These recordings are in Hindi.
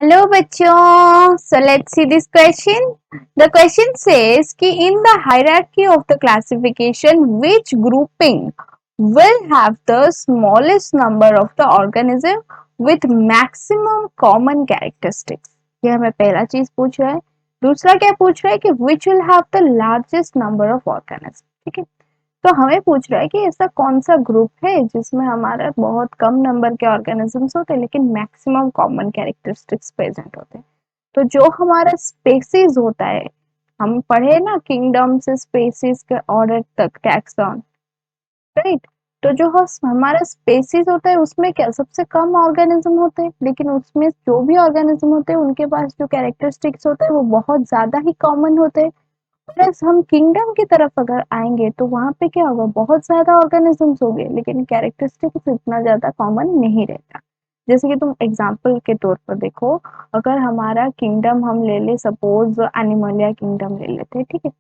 हेलो बच्चों, so let's see this question. The question says कि in the hierarchy of the classification, which grouping will have the smallest number of the organism with maximum common characteristics? ये हमें पहला चीज पूछ रहा है. दूसरा क्या पूछ रहा है कि which will have the largest number of organism. ठीक है, तो हमें पूछ रहा है कि ऐसा कौन सा ग्रुप है जिसमें हमारा बहुत कम नंबर के ऑर्गेनिजम्स होते हैं लेकिन मैक्सिमम कॉमन कैरेक्टरिस्टिक्स प्रेजेंट होते हैं. तो जो हमारा स्पेसीज होता है, हम पढ़े ना किंगडम से स्पेसीज के ऑर्डर तक टैक्सॉन, राइट? तो जो हमारा स्पेसीज होता है उसमें क्या सबसे कम ऑर्गेनिज्म होते हैं, लेकिन उसमें जो भी ऑर्गेनिज्म होते हैं उनके पास जो कैरेक्टरिस्टिक्स होते हैं वो बहुत ज्यादा ही कॉमन होते हैं. प्लस हम किंगडम की तरफ अगर आएंगे तो वहां पे क्या होगा, बहुत ज्यादा ऑर्गेनिजम्स होंगे लेकिन कैरेक्टरिस्टिक्स इतना ज्यादा कॉमन नहीं रहता. जैसे कि तुम एग्जाम्पल के तौर पर देखो, अगर हमारा किंगडम हम ले ले, सपोज एनिमलिया किंगडम ले लेते हैं, ठीक है?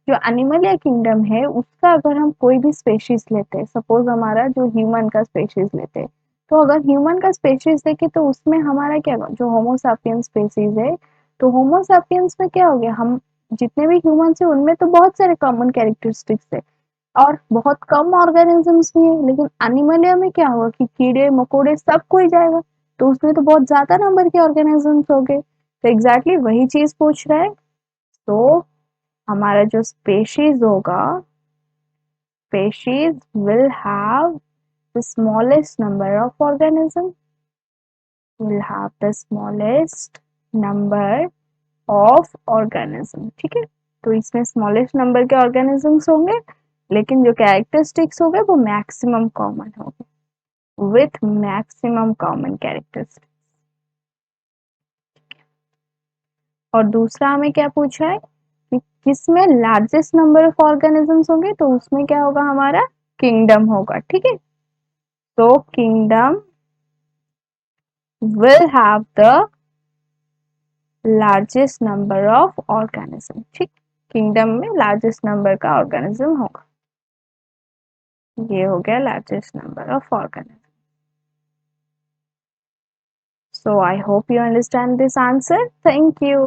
जो एनिमलिया किंगडम है उसका अगर हम कोई भी स्पेशीज लेते हैं, सपोज हमारा जो ह्यूमन का स्पेशीज लेते हैं, तो अगर ह्यूमन का स्पेशीज देखे तो उसमें हमारा क्या होगा, जो होमोसापियंस स्पेशीज है, तो होमोसापियंस में क्या हो गया, हम जितने भी ह्यूमंस है उनमें तो बहुत सारे कॉमन कैरेक्टरिस्टिक्स है और बहुत कम ऑर्गेनिजम्स भी है. लेकिन एनिमलिया में क्या होगा कि कीड़े मकोड़े सब कोई जाएगा, तो उसमें तो बहुत ज्यादा नंबर के ऑर्गेनिजम्स हो गए. तो एग्जैक्टली वही चीज पूछ रहा है. तो हमारा जो स्पेशीज होगा, species will have the smallest number of organism, will have the smallest number of organism. ठीक है, तो इसमें स्मॉलेस्ट नंबर के ऑर्गेनिजम्स होंगे लेकिन जो कैरेक्टरिस्टिक्स होंगे वो मैक्सिमम कॉमन होंगे, विथ मैक्सिमम कॉमन कैरेक्टरिस्टिक्स. और दूसरा हमें क्या पूछा है कि किसमें लार्जेस्ट नंबर ऑफ ऑर्गेनिजम्स होंगे, तो उसमें क्या होगा, हमारा किंगडम होगा. ठीक है, तो kingdom will have the largest number of organism. ठीक, किंगडम में लार्जेस्ट नंबर का ऑर्गेनिज्म होगा. ये हो गया largest number of organism. So I hope you understand this answer. Thank you.